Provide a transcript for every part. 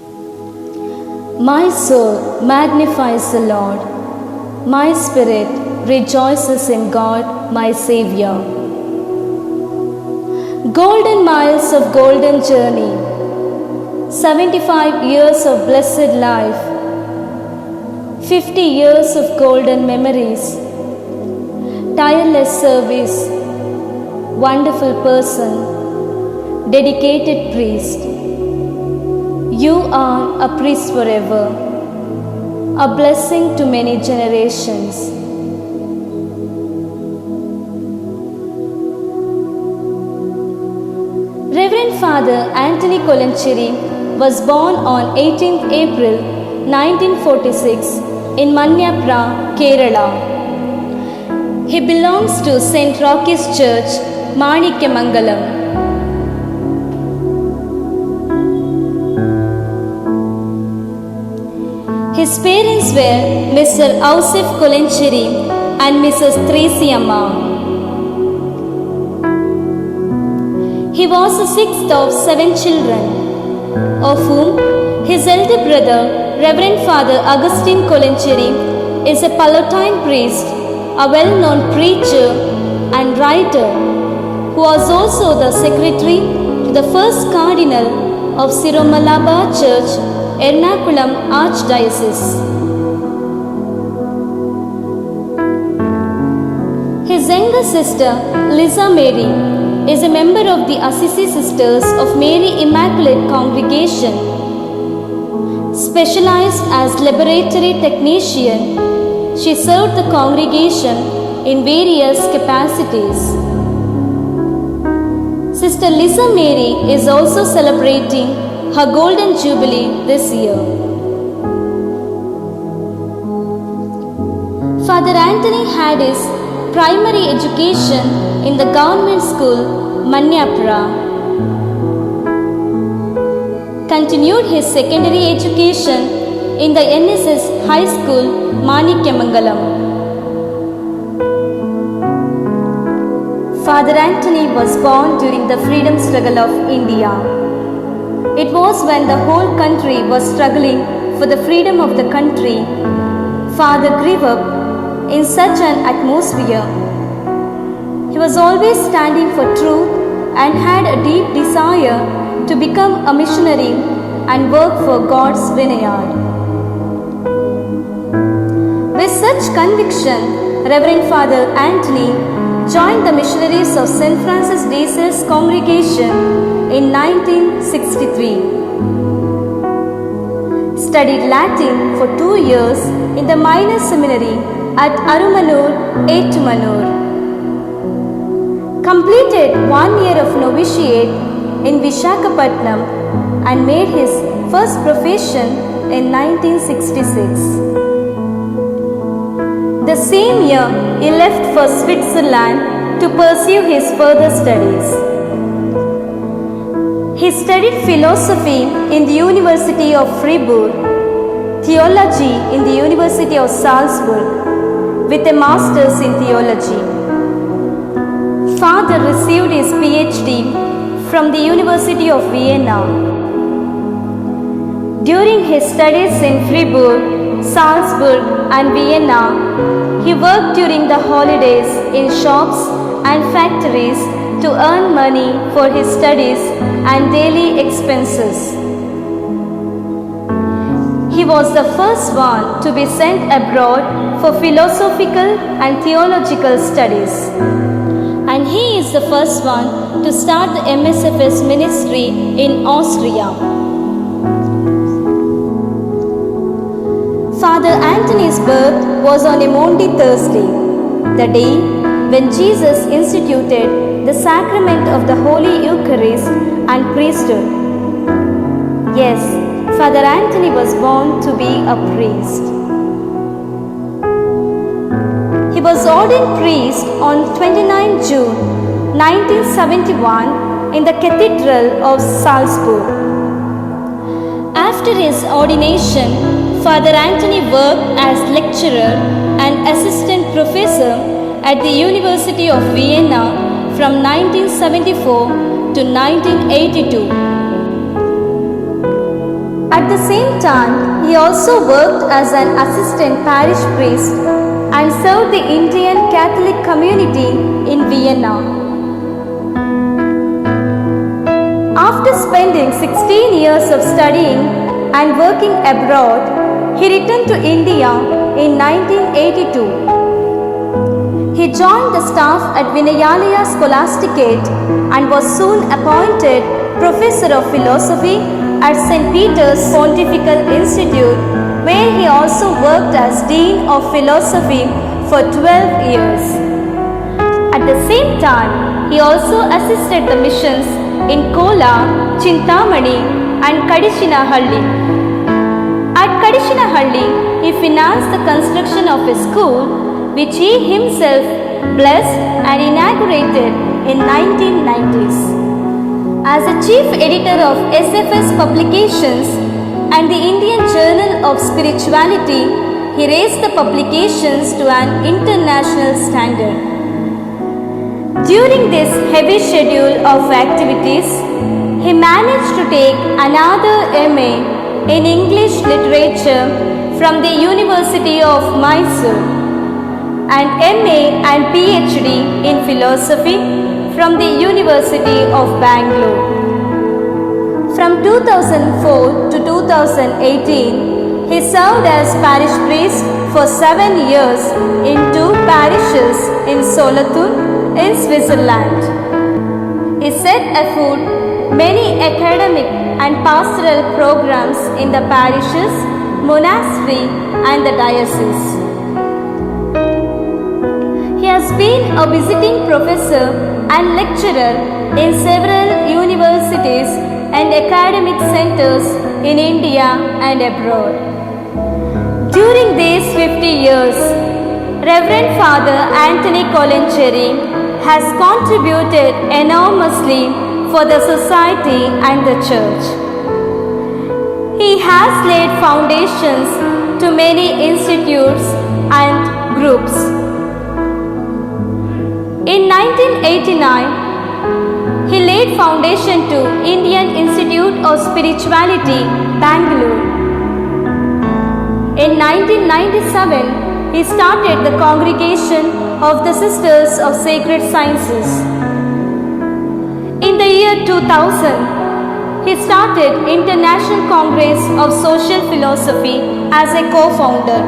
My soul magnifies the Lord. My spirit rejoices in God, my Saviour. Golden miles of golden journey, 75 years of blessed life, 50 years of golden memories, tireless service, wonderful person, dedicated priest. You are a priest forever, a blessing to many generations. Reverend Father Antony Kolencherrry was born on 18th April 1946 in Manyapra, Kerala. He belongs to St. Rocky's Church, Manikyamangalam. His parents were Mr. Ausif Kolencherrry and Mrs. Tracy-amma. He was the sixth of 7 children, of whom his elder brother, Reverend Father Augustine Kolencherrry, is a Palatine priest, a well-known preacher and writer, who was also the secretary to the first cardinal of Siromalabar Church, Ernakulam Archdiocese. His younger sister, Lisy, is a member of the Assisi Sisters of Mary Immaculate Congregation. Specialized as laboratory technician, she served the congregation in various capacities. Sister Lisy is also celebrating her Golden Jubilee this year. Father Antony had his primary education in the government school, Manyapra. Continued his secondary education in the NSS High School, Manikyamangalam. Father Antony was born during the freedom struggle of India. It was when the whole country was struggling for the freedom of the country. Father grew up in such an atmosphere. He was always standing for truth and had a deep desire to become a missionary and work for God's vineyard. With such conviction, Reverend Father Antony joined the missionaries of St. Francis de Sales congregation in 1963. Studied Latin for 2 years in the minor seminary at Arumanur, Ettumanur. Completed 1 year of novitiate in Visakhapatnam and made his first profession in 1966. The same year, he left for Switzerland to pursue his further studies. He studied philosophy in the University of Freiburg, theology in the University of Salzburg, with a master's in theology. Father received his PhD from the University of Vienna. During his studies in Freiburg, Salzburg and Vienna, he worked during the holidays in shops and factories to earn money for his studies and daily expenses. He was the first one to be sent abroad for philosophical and theological studies. And he is the first one to start the MSFS ministry in Austria. Father Antony's birth was on a Maundy Thursday, the day when Jesus instituted the sacrament of the Holy Eucharist and priesthood. Yes, Father Antony was born to be a priest. He was ordained priest on 29 June 1971 in the Cathedral of Salzburg. After his ordination, Father Antony worked as lecturer and assistant professor at the University of Vienna from 1974 to 1982. At At the same time, he also worked as an assistant parish priest and served the Indian Catholic community in Vienna. After spending 16 years of studying and working abroad, he returned to India in 1982. He joined the staff at Vinayalaya Scholasticate and was soon appointed Professor of Philosophy at St. Peter's Pontifical Institute, where he also worked as Dean of Philosophy for 12 years. At the same time, he also assisted the missions in Kola, Chintamani and Kadishinahalli. At Kadishinahalli, he financed the construction of a school which he himself blessed and inaugurated in 1990s. As a chief editor of SFS Publications and the Indian Journal of Spirituality, he raised the publications to an international standard. During this heavy schedule of activities, he managed to take another MA in English Literature from the University of Mysore and MA and PhD in Philosophy from the University of Bangalore. From 2004 to 2018, he served as parish priest for 7 years in 2 parishes in Solothurn in Switzerland. He set afoot many academic and pastoral programs in the parishes, monastery and the diocese. He has been a visiting professor and lecturer in several universities and academic centers in India and abroad. During these 50 years, Reverend Father Antony Kolencherrry has contributed enormously for the society and the church. He has laid foundations to many institutes and groups. In 1989, he laid foundation to Indian Institute of Spirituality, Bangalore. In 1997, he started the Congregation of the Sisters of Sacred Sciences. In the year 2000, he started International Congress of Social Philosophy as a co-founder.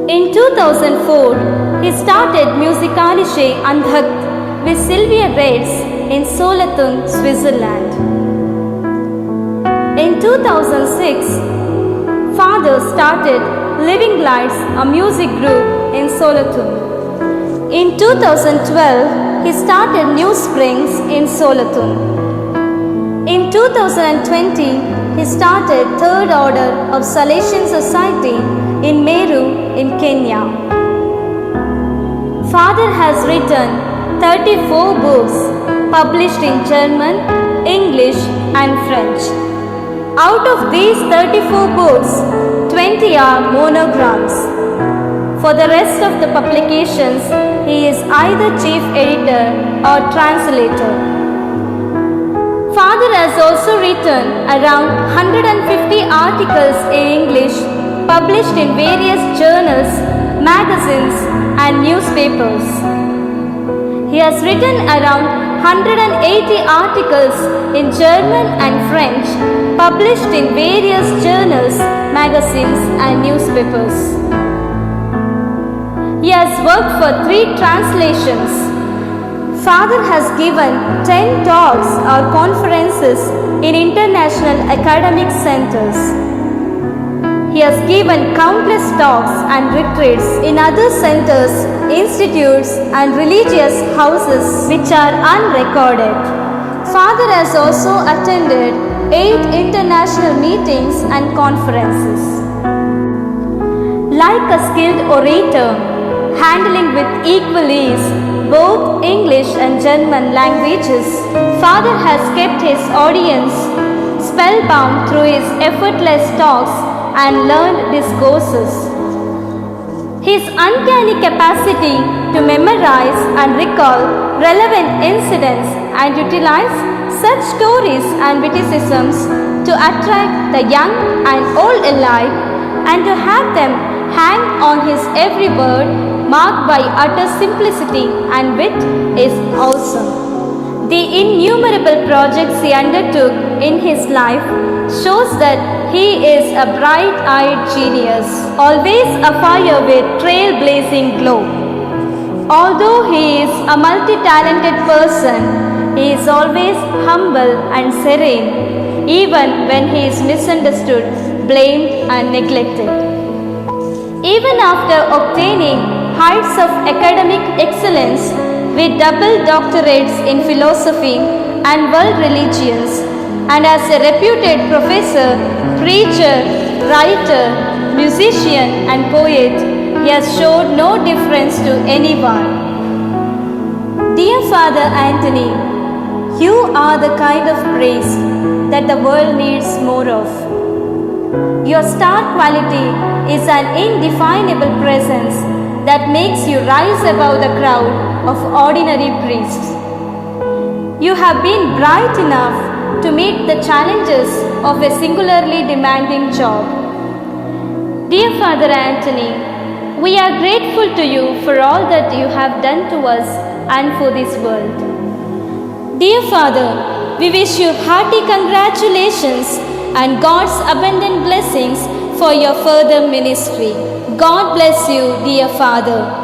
In 2004, he started Musicalische Andakt with Sylvia Reitz in Solothurn, Switzerland. In 2006, Father started Living Lights, a music group in Solothurn. In 2012, he started New Springs in Solothurn. In 2020, he started Third Order of Salesian Society in Meru in Kenya. Father has written 34 books published in German, English and French. Out of these 34 books, 20 are monograms. For the rest of the publications, he is either chief editor or translator. Father has also written around 150 articles in English published in various journals, magazines and newspapers. He has written around 180 articles in German and French published in various journals, magazines and newspapers. He has worked for 3 translations. Father has given 10 talks or conferences in international academic centers. He has given countless talks and retreats in other centers, institutes and religious houses which are unrecorded. Father has also attended 8 international meetings and conferences. Like a skilled orator, handling with equal ease both English and German languages, Father has kept his audience spellbound through his effortless talks and learned discourses. His uncanny capacity to memorize and recall relevant incidents and utilize such stories and witticisms to attract the young and old alike, and to have them hang on his every word, marked by utter simplicity and wit, is awesome. The innumerable projects he undertook in his life shows that he is a bright-eyed genius, always afire with trailblazing glow. Although he is a multi-talented person, he is always humble and serene, even when he is misunderstood, blamed and neglected. Even after obtaining heights of academic excellence with double doctorates in philosophy and world religions, and as a reputed professor, preacher, writer, musician and poet, he has showed no difference to anyone. Dear Father Antony, you are the kind of praise that the world needs more of. Your star quality is an indefinable presence that makes you rise above the crowd of ordinary priests. You have been bright enough to meet the challenges of a singularly demanding job. Dear Father Antony, we are grateful to you for all that you have done to us and for this world. Dear Father, we wish you hearty congratulations and God's abundant blessings for your further ministry. God bless you, dear Father.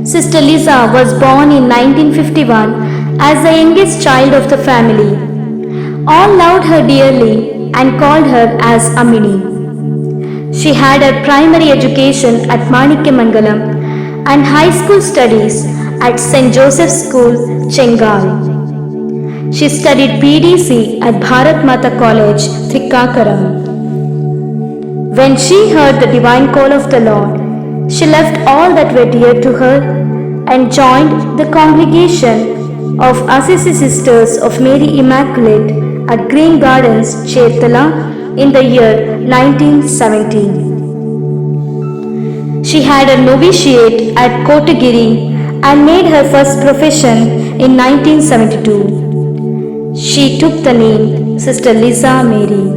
Sister Lisy was born in 1951 as the youngest child of the family. All loved her dearly and called her as Amini. She had her primary education at Manikyamangalam and high school studies at St. Joseph's School, Chengal. She studied PDC at Bharat Mata College, Thikkakaram. When she heard the divine call of the Lord, she left all that were dear to her and joined the congregation of Assisi Sisters of Mary Immaculate at Green Gardens, Cherthala in the year 1917. She had a novitiate at Kotagiri and made her first profession in 1972. She took the name Sister Lisy Mary.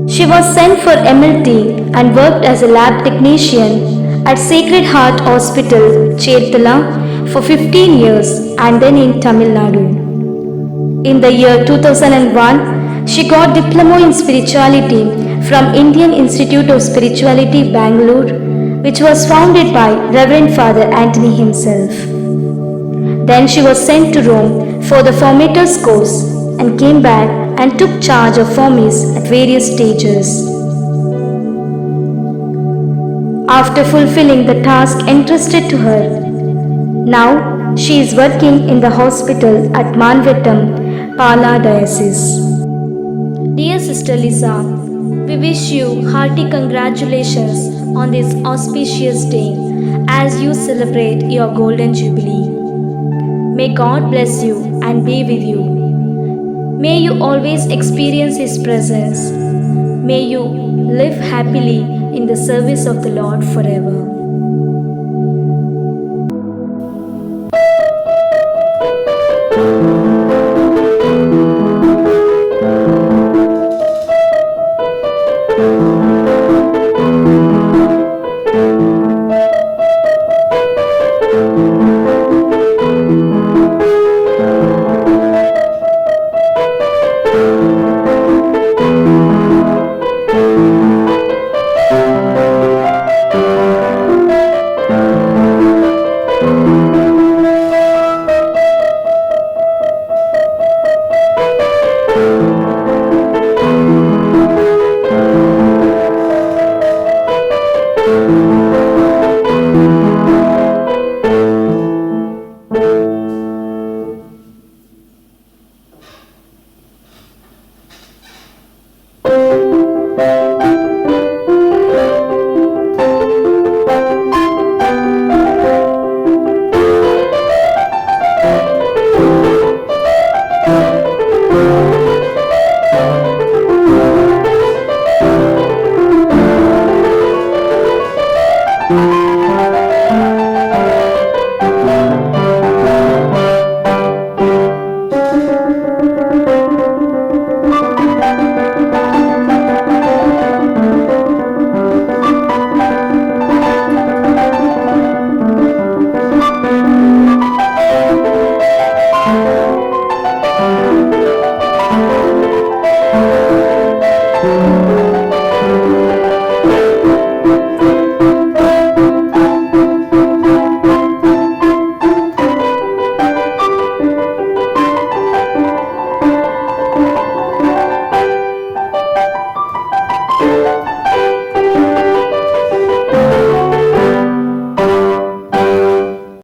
She was sent for MLT and worked as a lab technician at Sacred Heart Hospital, Cherthala for 15 years and then in Tamil Nadu. In the year 2001, she got Diploma in Spirituality from Indian Institute of Spirituality, Bangalore, which was founded by Reverend Father Antony himself. Then she was sent to Rome for the Formator's course and came back and took charge of Formis at various stages. After fulfilling the task entrusted to her, now she is working in the hospital at Manvettam, Pala Diocese. Dear Sister Lisy, we wish you hearty congratulations on this auspicious day as you celebrate your Golden Jubilee. May God bless you and be with you. May you always experience His presence. May you live happily in the service of the Lord forever.